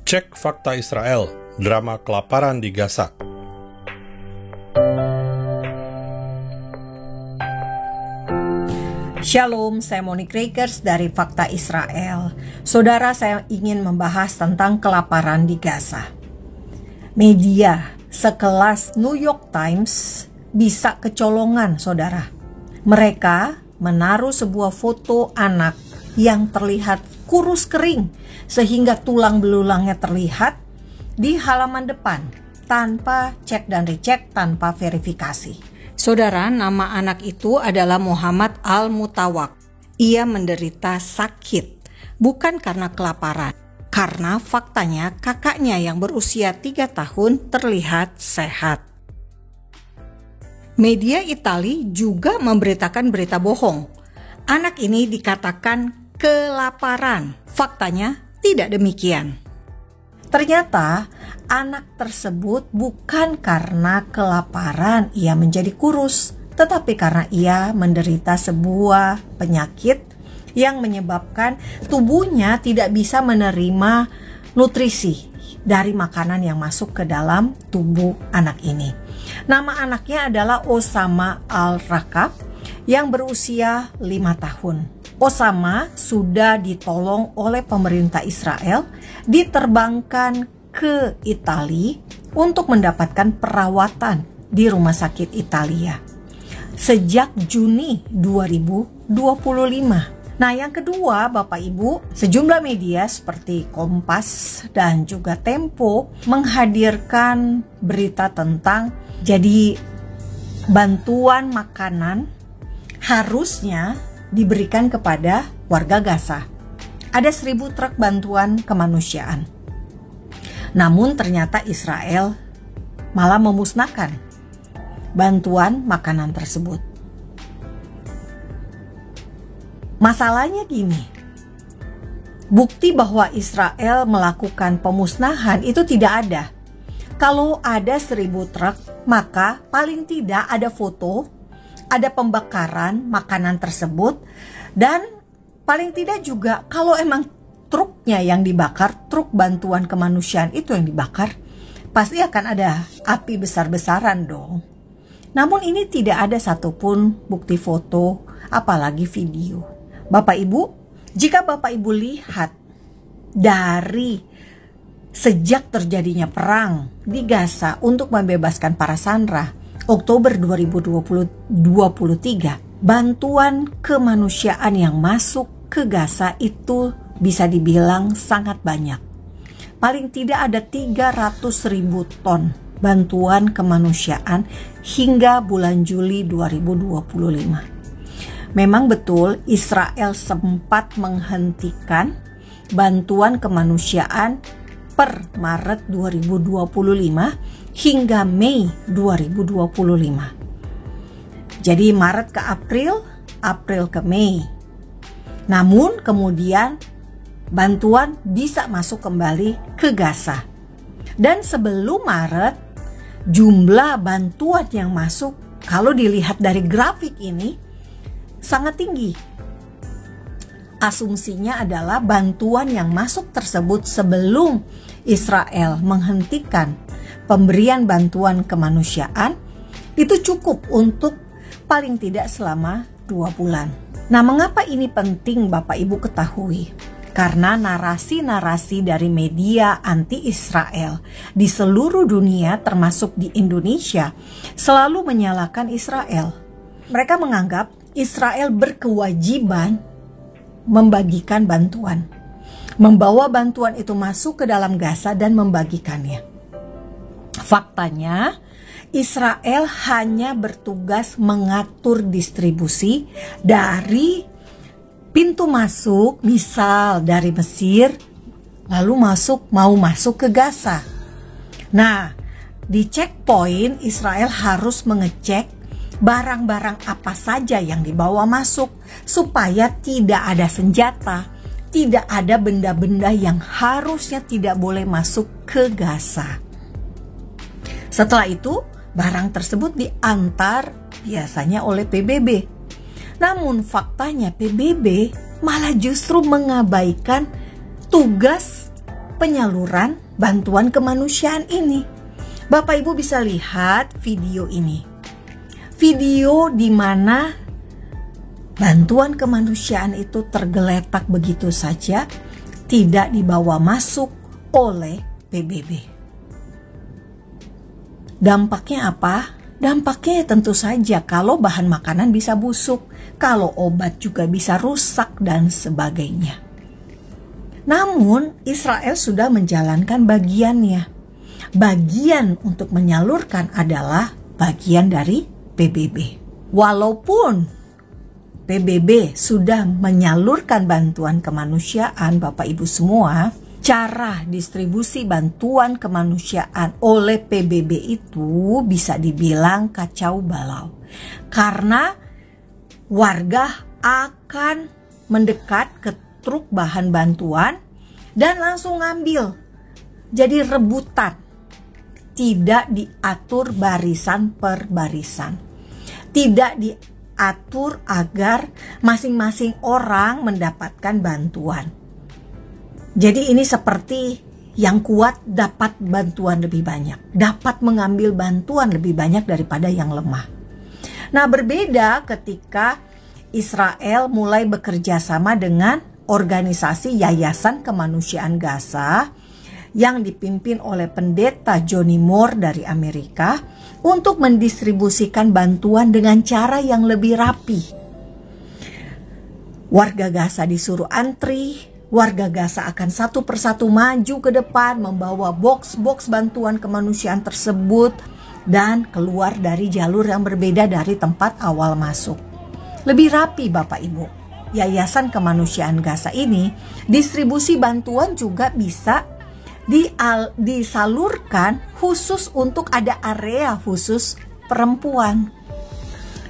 Cek Fakta Israel, drama kelaparan di Gaza. Shalom, saya Monique Rakers dari Fakta Israel. Saudara, saya ingin membahas tentang kelaparan di Gaza. Media sekelas New York Times bisa kecolongan, saudara. Mereka menaruh sebuah foto anak yang terlihat kurus kering sehingga tulang belulangnya terlihat di halaman depan tanpa cek dan recheck, tanpa verifikasi. Saudara, nama anak itu adalah Muhammad Al-Mutawak. Ia menderita sakit, bukan karena kelaparan, karena faktanya kakaknya yang berusia 3 tahun terlihat sehat. Media Italia juga memberitakan berita bohong. Anak ini dikatakan kelaparan. Faktanya tidak demikian. Ternyata anak tersebut bukan karena kelaparan ia menjadi kurus, tetapi karena ia menderita sebuah penyakit yang menyebabkan tubuhnya tidak bisa menerima nutrisi dari makanan yang masuk ke dalam tubuh anak ini. Nama anaknya adalah Osama Al-Rakab yang berusia 5 tahun. Osama sudah ditolong oleh pemerintah Israel, diterbangkan ke Italia untuk mendapatkan perawatan di rumah sakit Italia sejak Juni 2025. Nah, yang kedua, Bapak Ibu, sejumlah media seperti Kompas dan juga Tempo menghadirkan berita tentang jadi bantuan makanan harusnya diberikan kepada warga Gaza. Ada 1.000 truk bantuan kemanusiaan. Namun ternyata Israel malah memusnahkan bantuan makanan tersebut. Masalahnya gini, bukti bahwa Israel melakukan pemusnahan itu tidak ada. Kalau ada 1.000 truk, maka paling tidak ada foto, ada pembakaran makanan tersebut, dan paling tidak juga kalau emang truknya yang dibakar, truk bantuan kemanusiaan itu yang dibakar, pasti akan ada api besar-besaran dong. Namun ini tidak ada satupun bukti foto, apalagi video. Bapak Ibu, jika Bapak Ibu lihat dari sejak terjadinya perang di Gaza untuk membebaskan para sandera, Oktober 2023, bantuan kemanusiaan yang masuk ke Gaza itu bisa dibilang sangat banyak. Paling tidak ada 300.000 ton bantuan kemanusiaan hingga bulan Juli 2025. Memang betul Israel sempat menghentikan bantuan kemanusiaan per Maret 2025 hingga Mei 2025. Jadi Maret ke April, April ke Mei. Namun kemudian bantuan bisa masuk kembali ke Gaza. Dan sebelum Maret, jumlah bantuan yang masuk kalau dilihat dari grafik ini sangat tinggi. Asumsinya adalah bantuan yang masuk tersebut sebelum Israel menghentikan pemberian bantuan kemanusiaan itu cukup untuk paling tidak selama 2 bulan. Nah, mengapa ini penting Bapak Ibu ketahui? Karena narasi-narasi dari media anti-Israel di seluruh dunia termasuk di Indonesia selalu menyalahkan Israel. Mereka menganggap Israel berkewajiban membagikan bantuan, membawa bantuan itu masuk ke dalam Gaza dan membagikannya. Faktanya, Israel hanya bertugas mengatur distribusi dari pintu masuk, misal dari Mesir, lalu mau masuk ke Gaza. Nah, di checkpoint Israel harus mengecek barang-barang apa saja yang dibawa masuk supaya tidak ada senjata, tidak ada benda-benda yang harusnya tidak boleh masuk ke Gaza. Setelah itu, barang tersebut diantar biasanya oleh PBB. Namun faktanya PBB malah justru mengabaikan tugas penyaluran bantuan kemanusiaan ini. Bapak Ibu bisa lihat video ini. Video di mana bantuan kemanusiaan itu tergeletak begitu saja, tidak dibawa masuk oleh PBB. Dampaknya apa? Dampaknya tentu saja kalau bahan makanan bisa busuk, kalau obat juga bisa rusak dan sebagainya. Namun Israel sudah menjalankan bagiannya. Bagian untuk menyalurkan adalah bagian dari PBB. Walaupun PBB sudah menyalurkan bantuan kemanusiaan, Bapak Ibu semua, cara distribusi bantuan kemanusiaan oleh PBB itu bisa dibilang kacau balau. Karena warga akan mendekat ke truk bahan bantuan dan langsung ngambil. Jadi rebutan. Tidak diatur barisan per barisan. Tidak diatur agar masing-masing orang mendapatkan bantuan. Jadi ini seperti yang kuat dapat bantuan lebih banyak, dapat mengambil bantuan lebih banyak daripada yang lemah. Nah, berbeda ketika Israel mulai bekerja sama dengan organisasi Yayasan Kemanusiaan Gaza yang dipimpin oleh pendeta Johnny Moore dari Amerika untuk mendistribusikan bantuan dengan cara yang lebih rapi. Warga Gaza disuruh antri, warga Gaza akan satu persatu maju ke depan membawa box-box bantuan kemanusiaan tersebut dan keluar dari jalur yang berbeda dari tempat awal masuk. Lebih rapi Bapak Ibu. Yayasan Kemanusiaan Gaza ini, distribusi bantuan juga bisa disalurkan khusus untuk ada area khusus perempuan.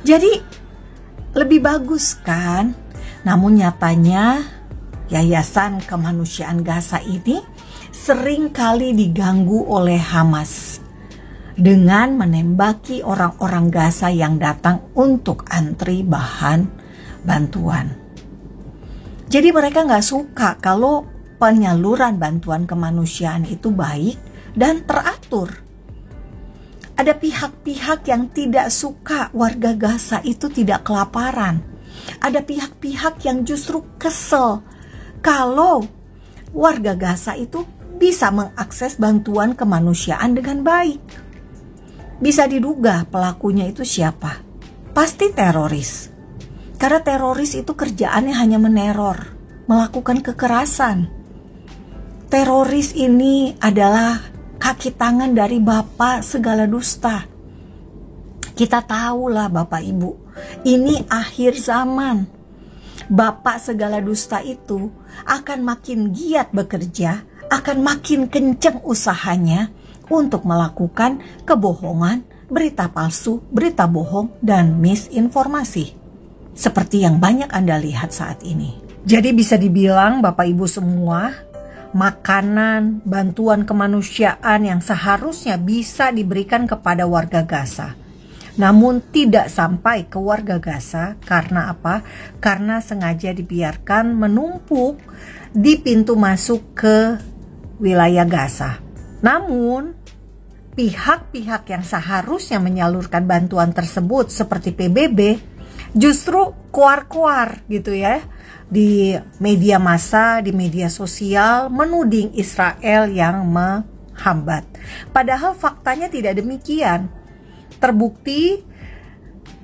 Jadi lebih bagus kan? Namun nyatanya Yayasan Kemanusiaan Gaza ini sering kali diganggu oleh Hamas dengan menembaki orang-orang Gaza yang datang untuk antri bahan bantuan. Jadi mereka gak suka kalau penyaluran bantuan kemanusiaan itu baik dan teratur. Ada pihak-pihak yang tidak suka warga Gaza itu tidak kelaparan. Ada pihak-pihak yang justru kesel kalau warga Gaza itu bisa mengakses bantuan kemanusiaan dengan baik. Bisa diduga pelakunya itu siapa? Pasti teroris. Karena teroris itu kerjaannya hanya meneror, melakukan kekerasan. Teroris ini adalah kaki tangan dari Bapak segala dusta. Kita tahulah Bapak Ibu, ini akhir zaman. Bapak segala dusta itu akan makin giat bekerja, akan makin kenceng usahanya untuk melakukan kebohongan, berita palsu, berita bohong, dan misinformasi. Seperti yang banyak Anda lihat saat ini. Jadi bisa dibilang Bapak Ibu semua, makanan, bantuan kemanusiaan yang seharusnya bisa diberikan kepada warga Gaza, namun tidak sampai ke warga Gaza. Karena apa? Karena sengaja dibiarkan menumpuk di pintu masuk ke wilayah Gaza. Namun pihak-pihak yang seharusnya menyalurkan bantuan tersebut seperti PBB justru kuar-kuar gitu ya, di media massa, di media sosial menuding Israel yang menghambat. Padahal faktanya tidak demikian. Terbukti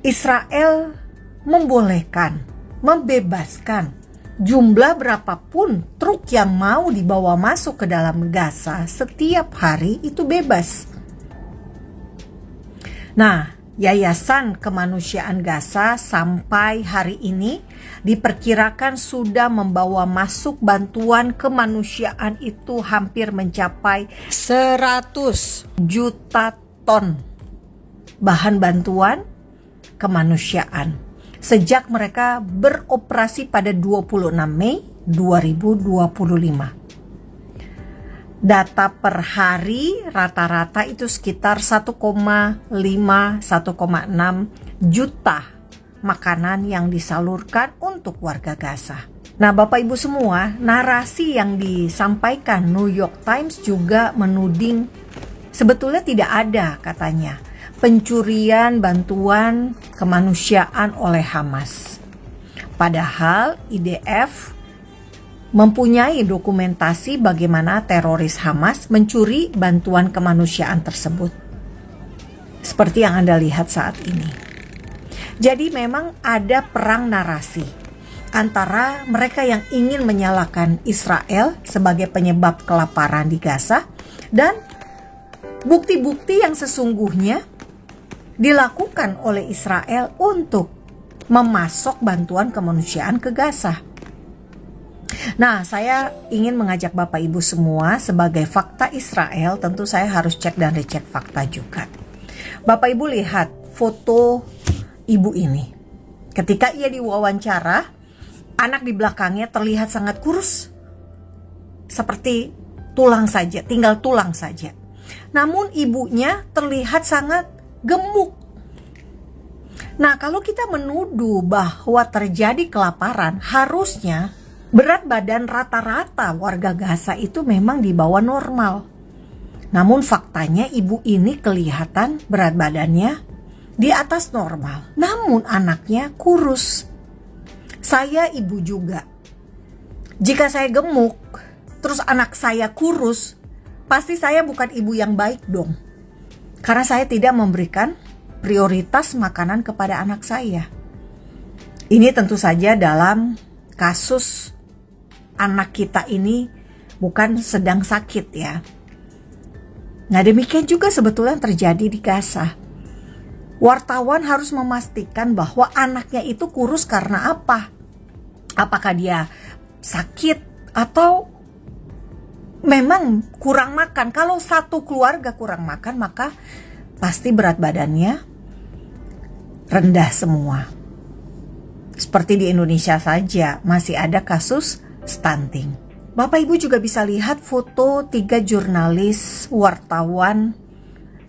Israel membolehkan, membebaskan jumlah berapapun truk yang mau dibawa masuk ke dalam Gaza setiap hari itu bebas. Nah, Yayasan Kemanusiaan Gaza sampai hari ini diperkirakan sudah membawa masuk bantuan kemanusiaan itu hampir mencapai 100 juta ton bahan bantuan kemanusiaan sejak mereka beroperasi pada 26 Mei 2025. Data per hari rata-rata itu sekitar 1,5-1,6 juta makanan yang disalurkan untuk warga Gaza. Nah, Bapak Ibu semua, narasi yang disampaikan New York Times juga menuding sebetulnya tidak ada, katanya, pencurian bantuan kemanusiaan oleh Hamas. Padahal IDF mempunyai dokumentasi bagaimana teroris Hamas mencuri bantuan kemanusiaan tersebut. Seperti yang Anda lihat saat ini. Jadi memang ada perang narasi antara mereka yang ingin menyalahkan Israel sebagai penyebab kelaparan di Gaza dan bukti-bukti yang sesungguhnya dilakukan oleh Israel untuk memasok bantuan kemanusiaan ke Gaza. Nah, saya ingin mengajak Bapak Ibu semua sebagai fakta Israel, tentu saya harus cek dan recek fakta juga. Bapak Ibu lihat foto ibu ini. Ketika ia diwawancara, anak di belakangnya terlihat sangat kurus. Seperti tulang saja, tinggal tulang saja. Namun ibunya terlihat sangat gemuk. Nah, kalau kita menuduh bahwa terjadi kelaparan, harusnya berat badan rata-rata warga Gaza itu memang di bawah normal. Namun faktanya ibu ini kelihatan berat badannya di atas normal. Namun anaknya kurus. Saya ibu juga. Jika saya gemuk, terus anak saya kurus, pasti saya bukan ibu yang baik dong. Karena saya tidak memberikan prioritas makanan kepada anak saya. Ini tentu saja dalam kasus anak kita ini bukan sedang sakit ya. Nah, demikian juga sebetulnya yang terjadi di Gaza. Wartawan harus memastikan bahwa anaknya itu kurus karena apa? Apakah dia sakit atau memang kurang makan? Kalau satu keluarga kurang makan, maka pasti berat badannya rendah semua. Seperti di Indonesia saja masih ada kasus stunting. Bapak Ibu juga bisa lihat foto 3 jurnalis wartawan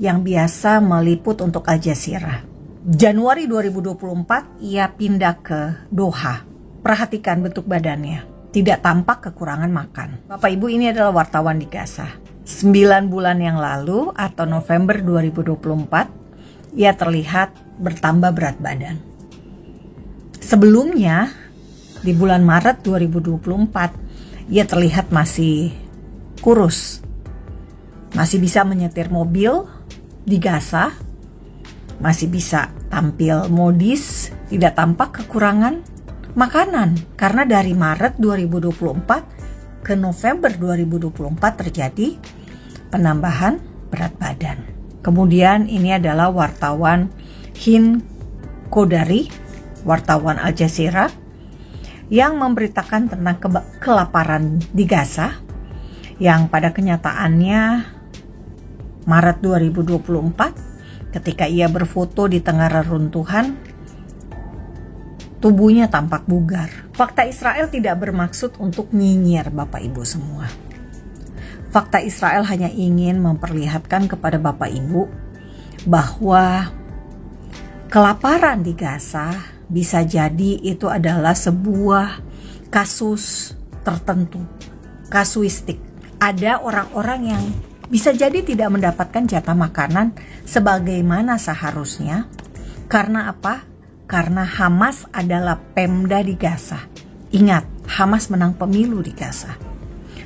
yang biasa meliput untuk Al Jazeera. Januari 2024 ia pindah ke Doha. Perhatikan bentuk badannya, tidak tampak kekurangan makan. Bapak Ibu, ini adalah wartawan di Gaza. 9 bulan yang lalu atau November 2024, ia terlihat bertambah berat badan. Sebelumnya, di bulan Maret 2024, ia terlihat masih kurus. Masih bisa menyetir mobil di Gaza, masih bisa tampil modis, tidak tampak kekurangan makanan. Karena dari Maret 2024 ke November 2024 terjadi penambahan berat badan. Kemudian ini adalah wartawan Hind Kodari, wartawan Al Jazeera, yang memberitakan tentang kelaparan di Gaza, yang pada kenyataannya Maret 2024 ketika ia berfoto di tengah reruntuhan, tubuhnya tampak bugar. Fakta Israel tidak bermaksud untuk nyinyir Bapak Ibu semua. Fakta Israel hanya ingin memperlihatkan kepada Bapak Ibu bahwa kelaparan di Gaza bisa jadi itu adalah sebuah kasus tertentu, kasuistik. Ada orang-orang yang bisa jadi tidak mendapatkan jatah makanan sebagaimana seharusnya. Karena apa? Karena Hamas adalah Pemda di Gaza. Ingat, Hamas menang pemilu di Gaza.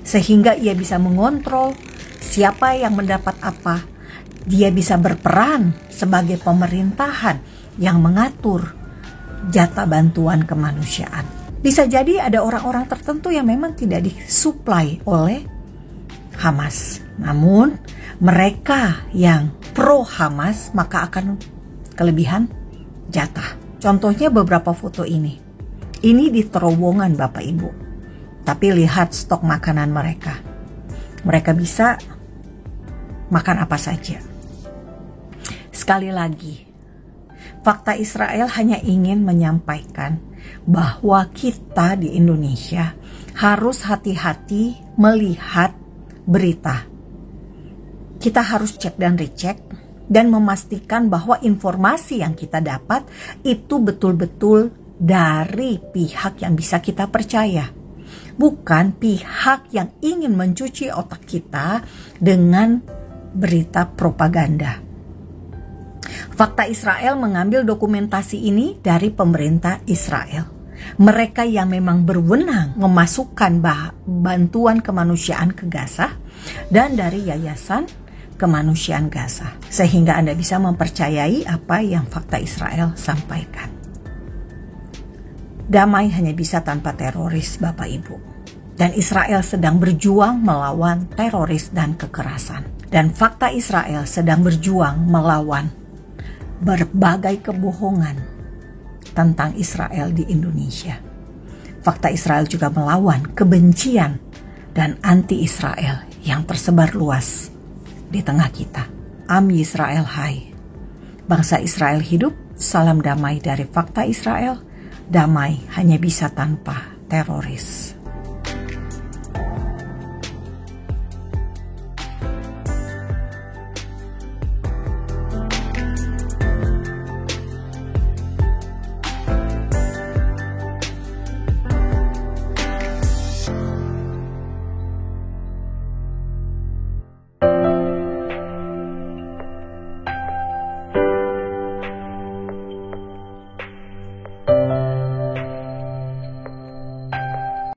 Sehingga ia bisa mengontrol siapa yang mendapat apa. Dia bisa berperan sebagai pemerintahan yang mengatur jatah bantuan kemanusiaan. Bisa jadi ada orang-orang tertentu yang memang tidak disuplai oleh Hamas. Namun mereka yang pro Hamas maka akan kelebihan jatah. Contohnya beberapa foto ini. Ini di terowongan Bapak Ibu. Tapi lihat stok makanan mereka. Mereka bisa makan apa saja. Sekali lagi, fakta Israel hanya ingin menyampaikan bahwa kita di Indonesia harus hati-hati melihat berita. Kita harus cek dan recek dan memastikan bahwa informasi yang kita dapat itu betul-betul dari pihak yang bisa kita percaya, bukan pihak yang ingin mencuci otak kita dengan berita propaganda. Fakta Israel mengambil dokumentasi ini dari pemerintah Israel. Mereka yang memang berwenang memasukkan bantuan kemanusiaan ke Gaza dan dari Yayasan Kemanusiaan Gaza, sehingga Anda bisa mempercayai apa yang Fakta Israel sampaikan. Damai hanya bisa tanpa teroris, Bapak Ibu. Dan Israel sedang berjuang melawan teroris dan kekerasan. Dan Fakta Israel sedang berjuang melawan berbagai kebohongan tentang Israel di Indonesia. Fakta Israel juga melawan kebencian dan anti-Israel yang tersebar luas di tengah kita. Am Yisrael Hai. Bangsa Israel hidup, salam damai dari Fakta Israel. Damai hanya bisa tanpa teroris.